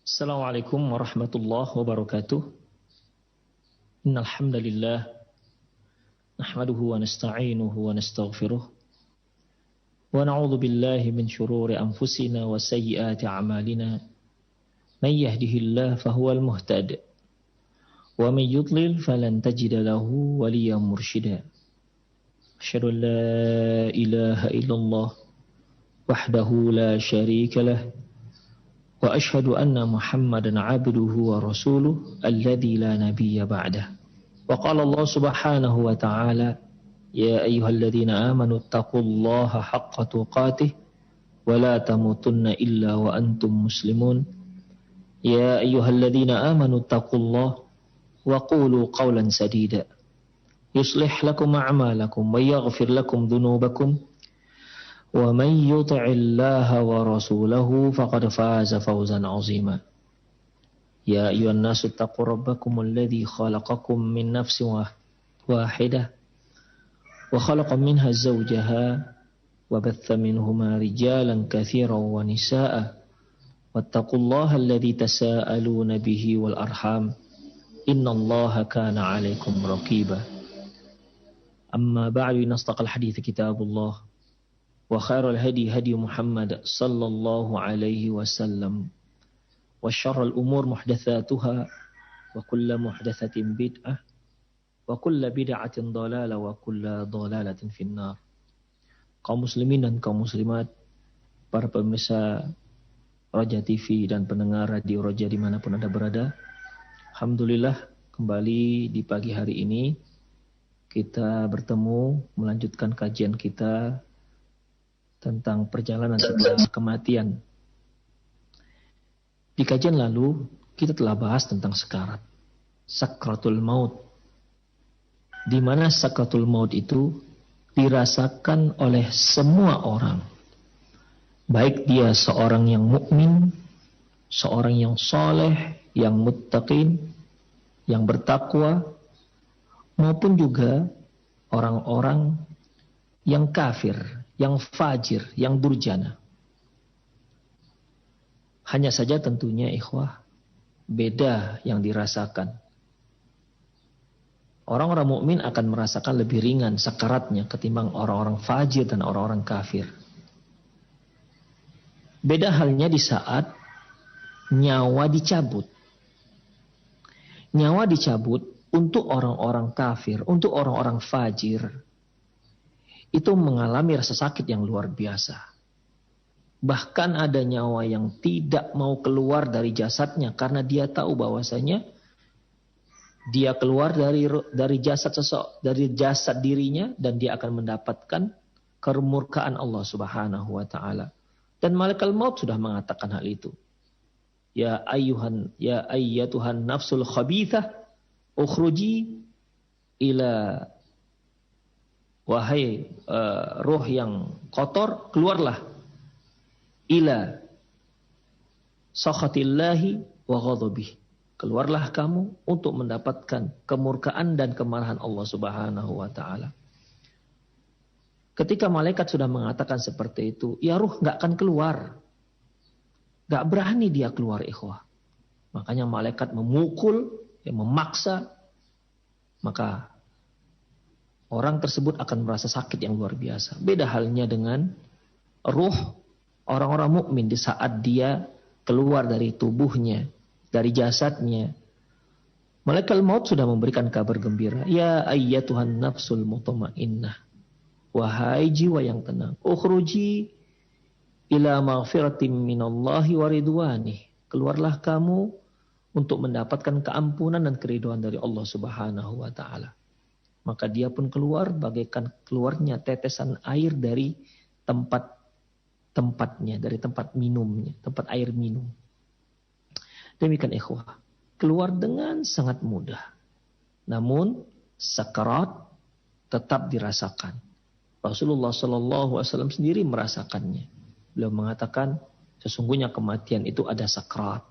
Assalamualaikum warahmatullahi wabarakatuh. Innal hamdalillah nahmaduhu wa nasta'inuhu wa nastaghfiruh wa na'udzu billahi min shururi anfusina wa sayyiati a'malina. May yahdihillahu fahuwal muhtadi wa may yudlil falan tajida lahu waliyyan mursyida. Asyhadu an la ilaha illallah wahdahu la syarika lah wa asyhadu anna Muhammadan 'abduhu wa rasuluhu alladzi la nabiyya ba'dah. Wa qala Allah subhanahu wa ta'ala, ya ayyuhalladzina amanu taqullaha haqqa tuqatih wa la tamutunna illa wa antum muslimun. Ya ayyuhalladzina amanu taqullaha wa qulu qawlan sadida yuslih lakum a'malakum wa yaghfir lakum dhunubakum wa man yuti'illaha wa rasulahu faqad faza fawzan 'azima. Ya ayyuhan nasu taqu rabbakum alladhi khalaqakum min nafsin wahidah wa khalaqa minha zawjaha wa batha minhuma rijalan katsiran wa nisaa'a wattaqullaha alladhi tasaaluna bihi wal arham innallaha kana 'alaikum raqiba. Amma ba'du, nastaqal hadits kitabullah wa khairul hadi hadi Muhammad sallallahu alaihi wasallam wa syarrul umur muhdatsatuha wa kullu muhdatsatin bid'ah wa kullu bid'atin dhalalah wa kullu dhalalatin finnar. Kaum muslimin dan kaum muslimat, para pemirsa Roja TV dan pendengar radio Roja dimanapun Anda berada, alhamdulillah kembali di pagi hari ini kita bertemu melanjutkan kajian kita tentang perjalanan setelah kematian. Di kajian lalu kita telah bahas tentang sakarat, sakratul maut, di mana sakratul maut itu dirasakan oleh semua orang, baik dia seorang yang mukmin, seorang yang saleh, yang muttaqin, yang bertakwa, maupun juga orang-orang yang kafir, yang fajir, yang durjana. Hanya saja tentunya ikhwah, beda yang dirasakan. Orang-orang mukmin akan merasakan lebih ringan sakaratnya ketimbang orang-orang fajir dan orang-orang kafir. Beda halnya di saat nyawa dicabut. Nyawa dicabut untuk orang-orang kafir, untuk orang-orang fajir, itu mengalami rasa sakit yang luar biasa. Bahkan ada nyawa yang tidak mau keluar dari jasadnya karena dia tahu bahwasanya dia keluar dari jasad dirinya dan dia akan mendapatkan kemurkaan Allah Subhanahu wa taala. Dan malaikat maut sudah mengatakan hal itu. Ya ayyatuhan nafsul khabithah ukhruji ila, wahai roh yang kotor, keluarlah ila sakhatillahi wa ghadabih. Keluarlah kamu untuk mendapatkan kemurkaan dan kemarahan Allah Subhanahu wa taala. Ketika malaikat sudah mengatakan seperti itu, ya ruh enggak akan keluar. Enggak berani dia keluar, ikhwah. Makanya malaikat memukul, memaksa, maka orang tersebut akan merasa sakit yang luar biasa. Beda halnya dengan ruh orang-orang mukmin di saat dia keluar dari tubuhnya, dari jasadnya. Malaikat maut sudah memberikan kabar gembira. Ya ayyatuhan nafsul mutmainnah. Wahai jiwa yang tenang, ukhruji ila maghfiratin minallahi wa ridwanih. Keluarlah kamu untuk mendapatkan keampunan dan keridhaan dari Allah Subhanahu wa taala. Maka dia pun keluar bagaikan keluarnya tetesan air dari tempatnya, dari tempat minumnya, tempat air minum. Demikian ikhwah, keluar dengan sangat mudah. Namun sakarat tetap dirasakan. Rasulullah SAW sendiri merasakannya. Beliau mengatakan, sesungguhnya kematian itu ada sakarat.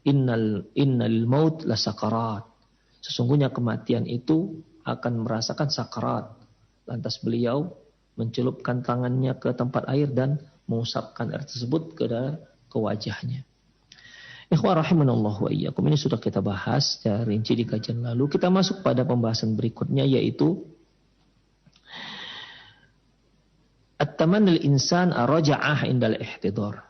Innal maut la sakarat. Sesungguhnya kematian itu akan merasakan sakarat. Lantas beliau mencelupkan tangannya ke tempat air dan mengusapkan air tersebut ke wajahnya. Ikhwah rahimanallahu wa iyyakum, ini sudah kita bahas secara rinci di kajian lalu. Kita masuk pada pembahasan berikutnya, yaitu at-tamannil insan ar-raja'ah indal ihtidar.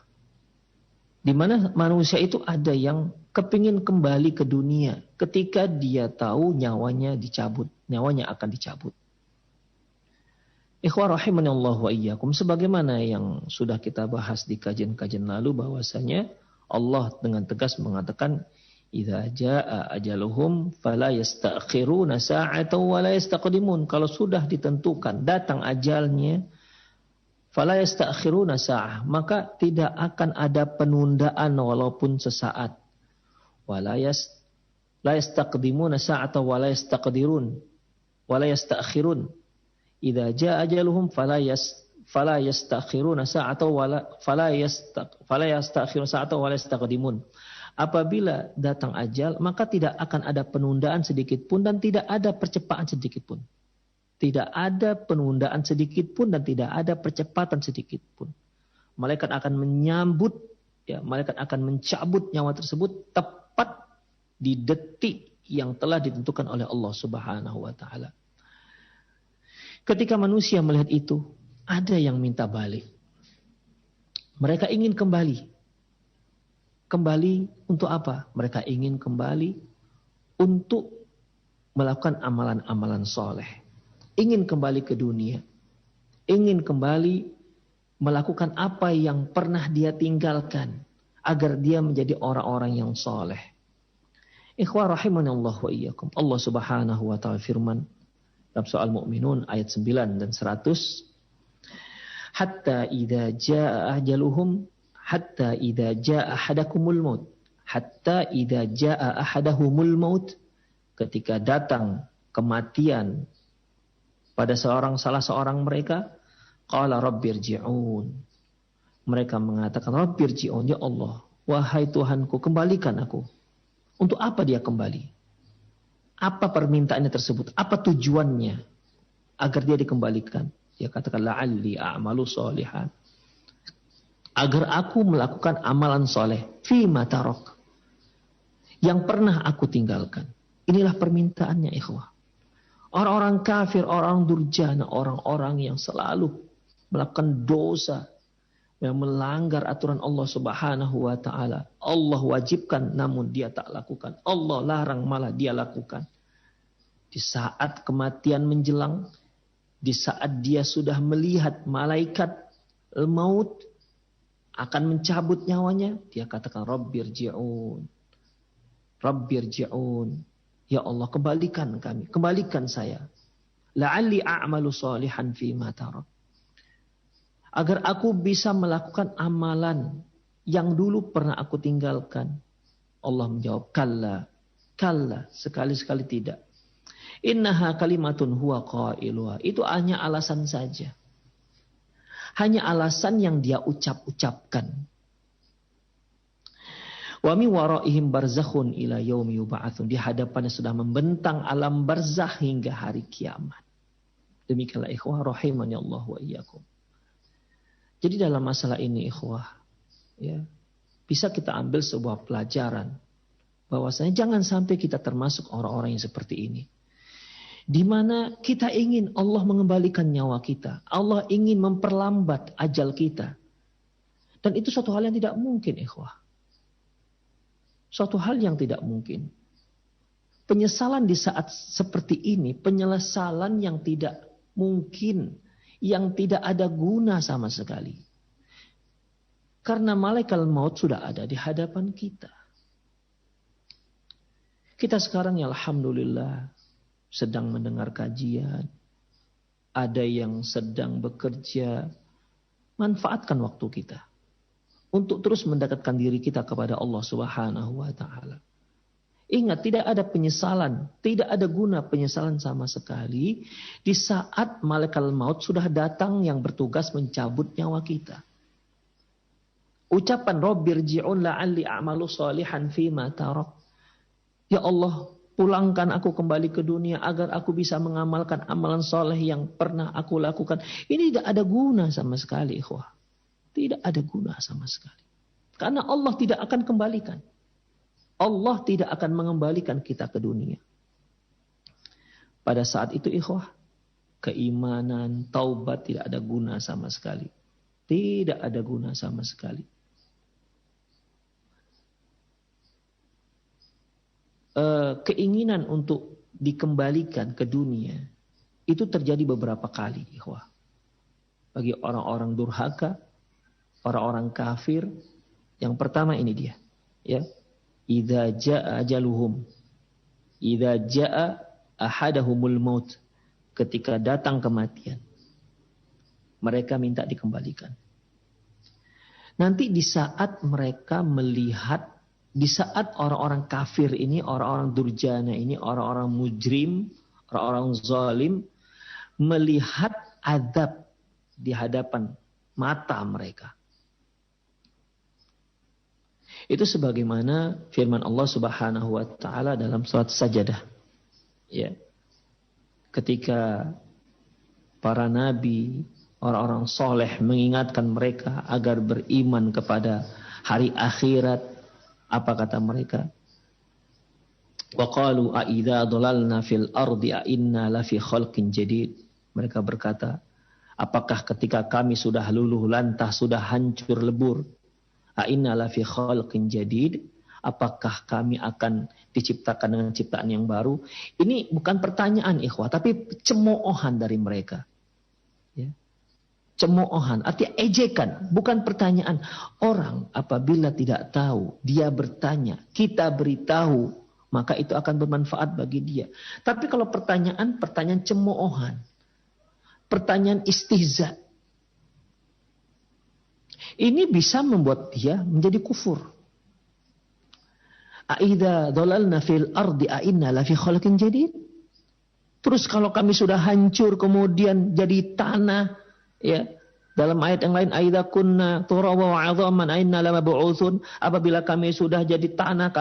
Di mana manusia itu ada yang kepingin kembali ke dunia ketika dia tahu nyawanya dicabut, nyawanya akan dicabut. Ikhwah rahimanallahu wa iyyakum, sebagaimana yang sudah kita bahas di kajian-kajian lalu, bahwasanya Allah dengan tegas mengatakan, idza jaa ajaluhum fala yastakhiruna sa'atan wa la yastaqdimun. Kalau sudah ditentukan datang ajalnya, fala yastakhiruna sa'ah, maka tidak akan ada penundaan walaupun sesaat. Wala yastaqdimuna sa'atan wa la yastaqdirun wa la yastakhirun. Idza jaa ajaluhum fala yastakhiruna sa'atan wa fala yastakhiruna sa'atan wa la yastaqdimun. Apabila datang ajal, maka tidak akan ada penundaan sedikit pun dan tidak ada percepatan sedikit pun. Tidak ada penundaan sedikit pun dan tidak ada percepatan sedikit pun. Malaikat akan menyambut, malaikat akan mencabut nyawa tersebut tepat di detik yang telah ditentukan oleh Allah Subhanahu wa taala. Ketika manusia melihat itu, ada yang minta balik. Mereka ingin kembali. Kembali untuk apa? Mereka ingin kembali untuk melakukan amalan-amalan soleh. Ingin kembali ke dunia. Ingin kembali melakukan apa yang pernah dia tinggalkan. Agar dia menjadi orang-orang yang soleh. Ikhwah rahimanallahu wa iyyakum. Allah Subhanahu wa ta'ala firman dalam soal Mu'minun ayat 9 dan 100. Hatta idza jaa ajaluhum, hatta idza jaa ahadakumul maut. Hatta idza jaa ahadahumul maut. Ketika datang kematian pada salah seorang mereka, qala rabbirji'un. Mereka mengatakan, rabbirji'un, ya Allah, wahai Tuhanku, kembalikan aku. Untuk apa dia kembali? Apa permintaannya tersebut? Apa tujuannya agar dia dikembalikan? Dia katakan, la'alli a'malu sholihan. Agar aku melakukan amalan soleh. Fima tarok. Yang pernah aku tinggalkan. Inilah permintaannya, ikhwah. Orang-orang kafir, orang durjana, orang-orang yang selalu melakukan dosa, yang melanggar aturan Allah Subhanahu wa ta'ala. Allah wajibkan namun dia tak lakukan. Allah larang malah dia lakukan. Di saat kematian menjelang, di saat dia sudah melihat malaikat maut akan mencabut nyawanya, dia katakan rabbirji'un. Rabbirji'un. Ya Allah, kembalikan kami, kembalikan saya. La'alli a'malu sholihan fima tarak. Agar aku bisa melakukan amalan yang dulu pernah aku tinggalkan. Allah menjawab, kalla, kalla, sekali-sekali tidak. Innaha kalimatun huwa qailuha. Itu hanya alasan saja. Hanya alasan yang dia ucap-ucapkan. Wa min waraihim barzakhun ila yaumi yub'atsun. Di hadapannya sudah membentang alam barzakh hingga hari kiamat. Demikianlah ikhwah rahimani Allah wa iyyakum. Jadi dalam masalah ini ikhwah, ya, bisa kita ambil sebuah pelajaran bahwasanya jangan sampai kita termasuk orang-orang yang seperti ini. Di mana kita ingin Allah mengembalikan nyawa kita. Allah ingin memperlambat ajal kita. Dan itu suatu hal yang tidak mungkin, ikhwah. Suatu hal yang tidak mungkin. Penyesalan di saat seperti ini, penyesalan yang tidak mungkin, yang tidak ada guna sama sekali. Karena malaikat maut sudah ada di hadapan kita. Kita sekarang ya alhamdulillah sedang mendengar kajian. Ada yang sedang bekerja. Manfaatkan waktu kita untuk terus mendekatkan diri kita kepada Allah Subhanahu wa ta'ala. Ingat, tidak ada penyesalan, tidak ada guna penyesalan sama sekali di saat malaikat maut sudah datang yang bertugas mencabut nyawa kita. Ucapan rabbirji'un la'alli a'malu sholihan fima tarak. Ya Allah, pulangkan aku kembali ke dunia agar aku bisa mengamalkan amalan soleh yang pernah aku lakukan. Ini tidak ada guna sama sekali, ikhwah. Tidak ada guna sama sekali. Karena Allah tidak akan kembalikan. Allah tidak akan mengembalikan kita ke dunia. Pada saat itu ikhwah, keimanan, taubat tidak ada guna sama sekali. Tidak ada guna sama sekali. Keinginan untuk dikembalikan ke dunia itu terjadi beberapa kali, ikhwah. Bagi orang-orang durhaka, orang-orang kafir, yang pertama ini dia, ya. Idza jaa ajaluhum, idza jaa ahadahumul maut, ketika datang kematian, mereka minta dikembalikan. Nanti di saat mereka melihat, di saat orang-orang kafir ini, orang-orang durjana ini, orang-orang mujrim, orang-orang zalim, melihat azab di hadapan mata mereka. Itu sebagaimana firman Allah Subhanahu wa taala dalam surat Sajadah. Ya. Ketika para nabi, orang-orang soleh mengingatkan mereka agar beriman kepada hari akhirat, apa kata mereka? Wa qalu a idza dhalalna fil ardi a inna lafi khalqin jadid. Mereka berkata, apakah ketika kami sudah luluh lantah, sudah hancur lebur, a inna lafi khalqin jadid, apakah kami akan diciptakan dengan ciptaan yang baru? Ini bukan pertanyaan ikhwah, tapi cemoohan dari mereka. Ya. Cemoohan, artinya ejekan, bukan pertanyaan. Orang apabila tidak tahu, dia bertanya, kita beritahu, maka itu akan bermanfaat bagi dia. Tapi kalau pertanyaan cemoohan, pertanyaan istihza, ini bisa membuat dia menjadi kufur. Aidza dhalalna fil ardi a inna lafi khalqin jadid. Terus kalau kami sudah hancur kemudian jadi tanah, ya. Dalam ayat yang lain, aidza kunna turaba wa 'idhaman a inna lamab'utsun, apabila kami sudah jadi tanah